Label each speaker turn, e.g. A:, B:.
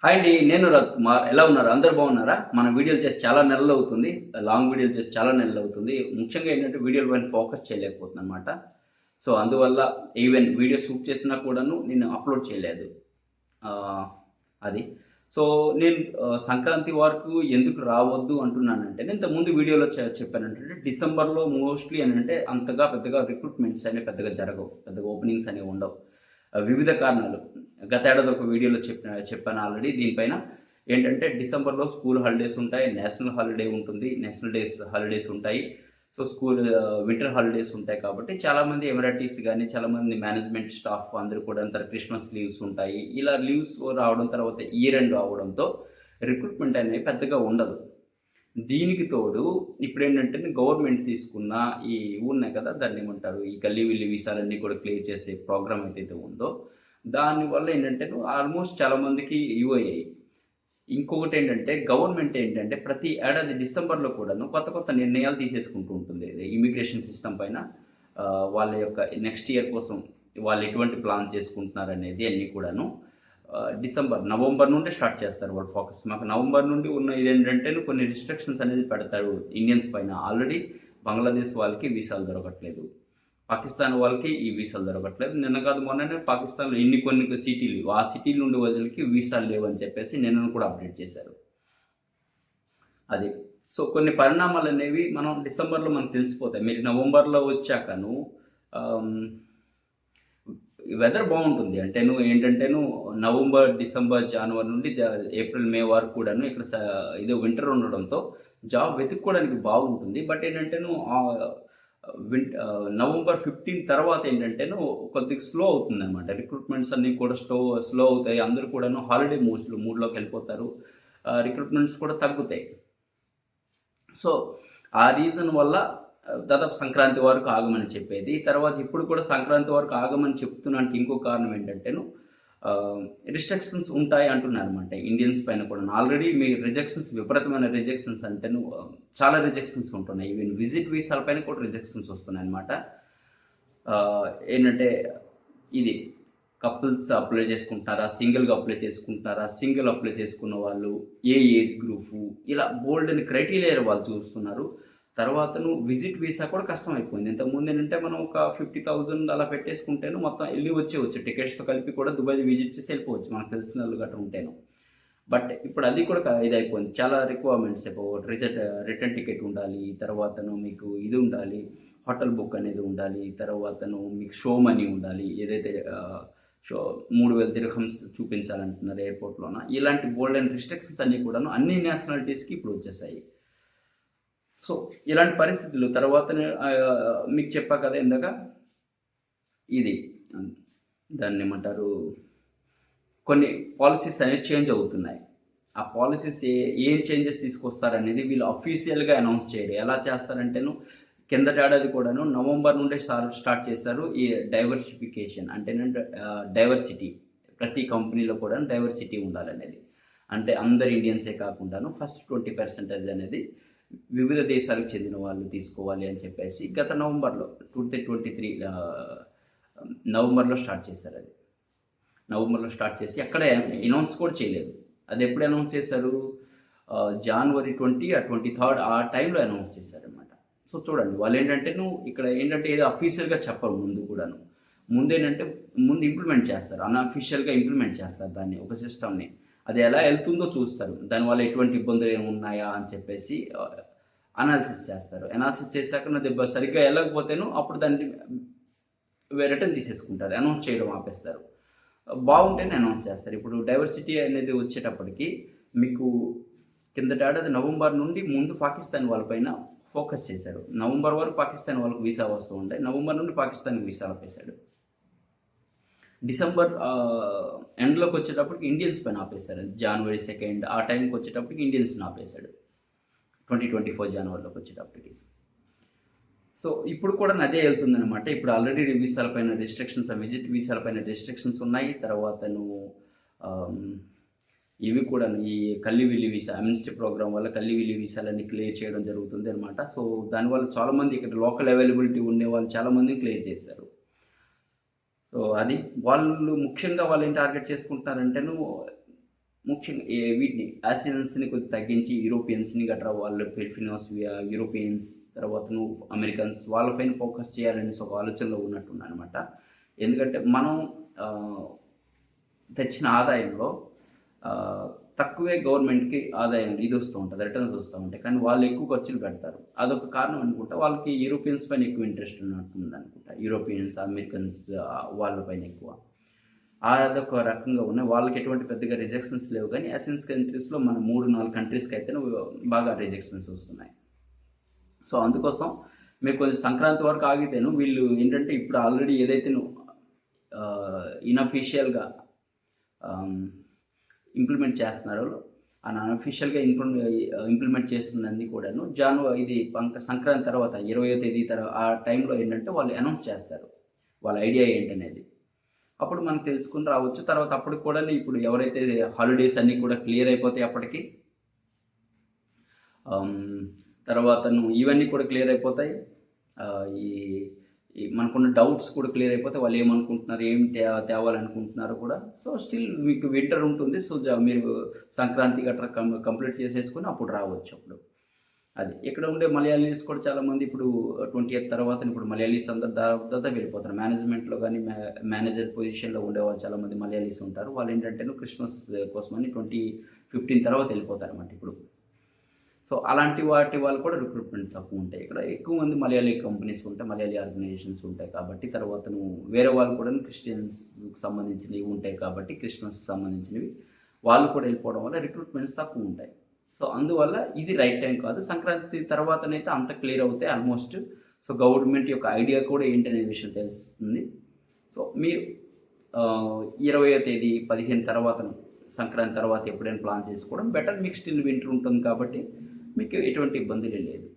A: Hi అండి, నేను రాజ్ కుమార్. ఎలా ఉన్నారు? అందరూ బాగున్నారా? మన వీడియోలు చేసి చాలా నెలలు అవుతుంది. లాంగ్ వీడియోలు చేసి చాలా నెలలు అవుతుంది. ముఖ్యంగా ఏంటంటే వీడియోల పైన ఫోకస్ చేయలేకపోతున్నానన్నమాట. సో, అందువల్ల ఈవెన్ వీడియో షూట్ చేసినా కూడాను నేను అప్లోడ్ చేయలేదు. ఆహ్, అది. సో, నేను సంక్రాంతి వరకు ఎందుకు రావద్దు అంటున్నానంటే, నేను ఇంతకుముందు వీడియోలో చెప్పానేంటంటే డిసెంబర్‌లో మోస్ట్‌లీ ఏంటంటే అంతగా పెద్దగా రిక్రూట్‌మెంట్స్ అనేవి పెద్దగా జరగవు. పెద్దగా ఓపెనింగ్స్ అనేవి ఉండవు. వివిధ కారణాలు. గతేడాది ఒక వీడియోలో చెప్పాను ఆల్రెడీ దీనిపైన. ఏంటంటే డిసెంబర్‌లో స్కూల్ హాలిడేస్ ఉంటాయి. నేషనల్ హాలిడే ఉంటుంది. నేషనల్ హాలిడేస్ ఉంటాయి. సో, వింటర్ హాలిడేస్ ఉంటాయి కాబట్టి చాలామంది ఎమిరేటీస్ గాని, చాలామంది మేనేజ్మెంట్ స్టాఫ్ అందరూ కూడా క్రిస్మస్ లీవ్స్ ఉంటాయి. ఇలా లీవ్స్ రావడం తర్వాత ఇయర్ ఎండ్ అవ్వడంతో రిక్రూట్‌మెంట్ అనేది పెద్దగా ఉండదు. దీనికి తోడు ఇప్పుడేంటంటే గవర్నమెంట్ తీసుకున్న ఈ ఉన్నాయి కదా! దాన్నేమంటారు? ఈ గల్లీ విల్లీ వీసాలన్నీ కూడా క్లియర్ చేసే ప్రోగ్రామ్ ఏదైతే ఉందో, దానివల్ల ఏంటంటే ఆల్మోస్ట్ చాలామందికి ఇవయ్యాయి. ఇంకొకటేంటంటే గవర్నమెంట్ ఏంటంటే ప్రతి ఏడాది డిసెంబర్‌లో కూడాను కొత్త కొత్త నిర్ణయాలు తీసేసుకుంటూ ఉంటుంది. ఇమిగ్రేషన్ సిస్టమ్ పైన వాళ్ళ యొక్క నెక్స్ట్ ఇయర్ కోసం వాళ్ళు ఎటువంటి ప్లాన్ చేసుకుంటున్నారనేది అన్నీ కూడాను నవంబర్ నుండే స్టార్ట్ చేస్తారు వాళ్ళు ఫోకస్. మాకు నవంబర్ నుండి ఉన్న ఇదేంటంటే కొన్ని రిస్ట్రిక్షన్స్ అనేది పెడతారు ఇండియన్స్ పైన. ఆల్రెడీ బంగ్లాదేశ్ వాళ్ళకి వీసాలు దొరకట్లేదు. పాకిస్తాన్ వాళ్ళకి ఈ వీసాలు దొరకట్లేదు. నిన్న కాదు మొన్ననే పాకిస్తాన్‌లో కొన్ని సిటీలు, ఆ సిటీల నుండి వదిలికి వీసాలు లేవని చెప్పేసి నిన్న కూడా అప్డేట్ చేశారు. అది. సో, కొన్ని పరిణామాలనేవి మనం డిసెంబర్‌లో మనకు తెలిసిపోతాయి. మీరు నవంబర్‌లో వచ్చాకను ఆహ్, వెదర్ బావుంటుంది. ఏంటంటేను నవంబర్, డిసెంబర్, జనవరి నుండి ఏప్రిల్, మే వరకు కూడాను ఇక్కడ ఇదే వింటర్ ఉండడంతో జాబ్ వెతుక్కోవడానికి బాగుంటుంది. బట్ ఏంటంటేను నవంబర్ 15 తర్వాత ఏంటంటేను కొద్దిగా స్లో అవుతుందనమాట. రిక్రూట్మెంట్స్ అన్నీ కూడా స్లో అవుతాయి. అందరూ కూడాను హాలిడే మూడ్‌లోకి వెళ్ళిపోతారు. రిక్రూట్మెంట్స్ కూడా తగ్గుతాయి. సో, ఆ రీజన్ వల్ల దాదాపు సంక్రాంతి వరకు ఆగమని చెప్పేది. తర్వాత ఇప్పుడు కూడా సంక్రాంతి వరకు ఆగమని చెప్తున్నానికి ఇంకో కారణం ఏంటంటేను రిస్ట్రిక్షన్స్ ఉంటాయి అంటున్నారనమాట ఇండియన్స్ పైన కూడా. ఆల్రెడీ మీ విపరీతమైన రిజెక్షన్స్ అంటేను చాలా రిజెక్షన్స్ ఉంటున్నాయి. ఈవెన్ విజిట్ వీసాల పైన కూడా రిజెక్షన్స్ వస్తున్నాయన్నమాట. ఏంటంటే ఇది కపుల్స్ అప్లై చేసుకుంటున్నారా? సింగిల్‌గా అప్లై చేసుకుంటున్నారా? సింగిల్ అప్లై చేసుకున్న వాళ్ళు ఏ ఏజ్ గ్రూపు ఇలా బోల్డ్ అని క్రైటీరియా వాళ్ళు చూస్తున్నారు. తర్వాతను విజిట్ వీసా కూడా కష్టమైపోయింది. ఇంతకుముందు ఏంటంటే మనం ఒక 50,000 అలా పెట్టేసుకుంటేను మొత్తం వెళ్ళి వచ్చేయచ్చు. టికెట్స్‌తో కలిపి కూడా దుబాయ్ విజిట్ చేసి వెళ్ళిపోవచ్చు మనకు తెలిసినోళ్ళు గట్రా ఉంటేను. బట్ ఇప్పుడు అది కూడా ఇదైపోయింది. చాలా రిక్వైర్మెంట్స్ రిటర్న్ టికెట్ ఉండాలి. తర్వాతను మీకు ఇది ఉండాలి. హోటల్ బుక్ అనేది ఉండాలి. తర్వాతను మీకు షో మనీ ఉండాలి. ఏదైతే 3000 దిర్హమ్స్ చూపించాలంటున్నారు ఎయిర్‌పోర్ట్‌లోన. ఇలాంటి బోల్డ్ అండ్ రిస్ట్రిక్షన్స్ అన్నీ కూడాను అన్ని నేషనాలిటీస్‌కి ఇప్పుడు వచ్చేసాయి. సో, ఇలాంటి పరిస్థితులు తర్వాతనే మీకు చెప్పా కదా ఇందాక ఇది దాన్నేమంటారు? కొన్ని పాలిసీస్ అనేవి చేంజ్ అవుతున్నాయి. ఆ పాలిసీస్ ఏం చేంజెస్ తీసుకొస్తారనేది వీళ్ళు అఫీషియల్‌గా అనౌన్స్ చేయరు. ఎలా చేస్తారంటేను కిందటేడాది కూడాను నవంబర్ నుండే స్టార్ట్ చేశారు ఈ డైవర్సిఫికేషన్. డైవర్సిటీ. ప్రతి కంపెనీలో కూడా డైవర్సిటీ ఉండాలనేది. అంటే అందరు ఇండియన్సే కాకుండాను ఫస్ట్ 20% అనేది వివిధ దేశాలకు చెందిన వాళ్ళు తీసుకోవాలి అని చెప్పేసి గత నవంబర్‌లో 2023 నవంబర్‌లో స్టార్ట్ చేశారు అది. నవంబర్‌లో స్టార్ట్ చేసి అక్కడ అనౌన్స్ కూడా చేయలేదు. అది ఎప్పుడు అనౌన్స్ చేశారు? జనవరి 20 ఆర్ 23 ఆ టైంలో అనౌన్స్ చేశారనమాట. సో, చూడండి వాళ్ళేంటంటేను ఇక్కడ ఏంటంటే ఏదో అఫీషియల్‌గా చెప్పరు ముందు కూడాను. ముందు ఇంప్లిమెంట్ చేస్తారు. అన్‌అఫీషియల్‌గా ఇంప్లిమెంట్ చేస్తారు దాన్ని ఒక సిస్టమ్‌ని. అది ఎలా వెళ్తుందో చూస్తారు. దానివల్ల ఎటువంటి ఇబ్బందులు ఏమున్నాయా అని చెప్పేసి అనాలిసిస్ చేస్తారు. అనాలిసిస్ చేశాక నాది సరిగ్గా వెళ్ళకపోతేను అప్పుడు దాన్ని రిటర్న్ తీసేసుకుంటారు. అనౌన్స్ చేయడం ఆపేస్తారు. బాగుంటేనే అనౌన్స్ చేస్తారు. ఇప్పుడు డైవర్సిటీ అనేది వచ్చేటప్పటికి మీకు కిందటేడాది నవంబర్ నుండి ముందు పాకిస్తాన్ వాళ్ళపైన ఫోకస్ చేశారు. నవంబర్ వరకు పాకిస్తాన్ వాళ్ళకి వీసా వస్తూ ఉంటాయి. నవంబర్ నుండి పాకిస్తాన్‌కి వీసాలు ఆపేశాడు. డిసెంబర్ ఎండ్‌లోకి వచ్చేటప్పటికి ఇండియన్స్ పైన ఆపేశారు. జనవరి 2 ఆ టైంకి వచ్చేటప్పటికి ఇండియన్స్‌ని ఆపేశాడు. 2024 జనవరిలోకి వచ్చేటప్పటికి. సో, ఇప్పుడు కూడా అదే వెళ్తుందనమాట. ఇప్పుడు ఆల్రెడీ విజిట్ వీసాల పైన రిస్ట్రిక్షన్స్ ఉన్నాయి. తర్వాతను ఇవి కూడా ఈ కల్లివిల్లి వీసా అమ్నెస్టీ ప్రోగ్రామ్ వల్ల కల్లివిల్లి వీసాలన్నీ క్లియర్ చేయడం జరుగుతుంది అనమాట. సో, దానివల్ల చాలామంది ఇక్కడ లోకల్ అవైలబిలిటీ ఉండే వాళ్ళు చాలామందిని క్లియర్ చేశారు. సో, అది వాళ్ళు ముఖ్యంగా వాళ్ళేం టార్గెట్ చేసుకుంటున్నారంటేను ముఖ్యంగా వీటిని ఆసియన్స్ని కొద్దిగా తగ్గించి యూరోపియన్స్ని గట్రా వాళ్ళు ఫిలిపినోస్ యూరోపియన్స్ తర్వాత అమెరికన్స్ వాళ్ళపైన ఫోకస్ చేయాలనేసి ఒక ఆలోచనలో ఉన్నట్టున్నా అనమాట. ఎందుకంటే మనం తెచ్చిన ఆదాయంలో తక్కువే గవర్నమెంట్కి ఆదాయం ఇది వస్తూ ఉంటుంది, రిటర్న్స్ వస్తూ ఉంటాయి, కానీ వాళ్ళు ఎక్కువ ఖర్చులు పెడతారు. అదొక కారణం అనుకుంటా. వాళ్ళకి యూరోపియన్స్ పైన ఎక్కువ ఇంట్రెస్ట్ ఉన్నట్టుంది అనుకుంటా. యూరోపియన్స్ అమెరికన్స్ వాళ్ళపైన ఎక్కువ అదొక రకంగా ఉన్నాయి. వాళ్ళకి ఎటువంటి పెద్దగా రిజెక్షన్స్ లేవు, కానీ ఆసియన్స్ కంట్రీస్లో మన 3-4 కంట్రీస్కి అయితే బాగా రిజెక్షన్స్ వస్తున్నాయి. సో అందుకోసం మీరు కొంచెం సంక్రాంతి వరకు ఆగితేను వీళ్ళు ఏంటంటే ఇప్పుడు ఆల్రెడీ ఏదైతే ఇన్అఫీషియల్గా ఇంప్లిమెంట్ చేస్తున్నారో అన్అఫీషియల్గా ఇంప్లిమెంట్ చేస్తుందని కూడాను ఇది సంక్రాంతి తర్వాత 20వ తేదీ ఆ టైంలో ఏంటంటే వాళ్ళు అనౌన్స్ చేస్తారు వాళ్ళ ఐడియా ఏంటనేది. అప్పుడు మనం తెలుసుకుని రావచ్చు. తర్వాత అప్పటికి కూడా ఇప్పుడు ఎవరైతే హాలిడేస్ అన్నీ కూడా క్లియర్ అయిపోతాయి అప్పటికి, తర్వాత ఇవన్నీ కూడా క్లియర్ అయిపోతాయి. ఈ మనకున్న డౌట్స్ కూడా క్లియర్ అయిపోతే వాళ్ళు ఏమనుకుంటున్నారు, ఏం తేవాలనుకుంటున్నారు కూడా. సో స్టిల్ మీకు వింటర్ ఉంటుంది. సో మీరు సంక్రాంతి గట్రా కంప్లీట్ చేసేసుకొని అప్పుడు రావచ్చు. అప్పుడు అది ఇక్కడ ఉండే మలయాళీస్ కూడా చాలామంది ఇప్పుడు 20th తర్వాత ఇప్పుడు మలయాళీస్ అందరు దాదాపు వెళ్ళిపోతారు. మేనేజ్మెంట్లో కానీ మేనేజర్ పొజిషన్లో ఉండేవాళ్ళు చాలామంది మలయాళీస్ ఉంటారు. వాళ్ళు ఏంటంటే క్రిస్మస్ కోసమని 2015 తర్వాత వెళ్ళిపోతారు అన్నమాట ఇప్పుడు. సో అలాంటి వాటి వాళ్ళు కూడా రిక్రూట్మెంట్ తక్కువ ఉంటాయి. ఇక్కడ ఎక్కువ మంది మలయాళీ కంపెనీస్ ఉంటాయి, మలయాళీ ఆర్గనైజేషన్స్ ఉంటాయి కాబట్టి. తర్వాత వేరే వాళ్ళు కూడా క్రిస్టియన్స్కి సంబంధించినవి ఉంటాయి కాబట్టి, క్రిస్మస్కి సంబంధించినవి వాళ్ళు కూడా వెళ్ళిపోవడం వల్ల రిక్రూట్మెంట్స్ తక్కువ ఉంటాయి. సో అందువల్ల ఇది రైట్ టైం కాదు. సంక్రాంతి తర్వాతనైతే అంత క్లియర్ అవుతాయి ఆల్మోస్ట్. సో గవర్నమెంట్ యొక్క ఐడియా కూడా ఏంటనే విషయం తెలుస్తుంది. సో మీరు 20వ తేదీ 15 తర్వాత సంక్రాంతి తర్వాత ఎప్పుడైనా ప్లాన్ చేసుకోవడం బెటర్. మీకు స్టిల్ వింటర్ ఉంటుంది కాబట్టి మీకు ఎటువంటి ఇబ్బందులు లేదు.